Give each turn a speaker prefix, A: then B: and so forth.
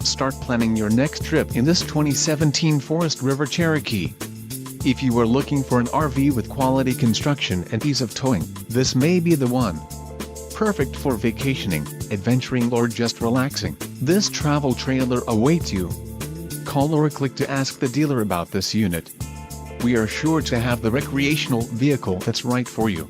A: Start planning your next trip in this 2017 Forest River Cherokee. If you are looking for an RV with quality construction and ease of towing, this may be the one. Perfect for vacationing, adventuring or just relaxing, this travel trailer awaits you. Call or click to ask the dealer about this unit. We are sure to have the recreational vehicle that's right for you.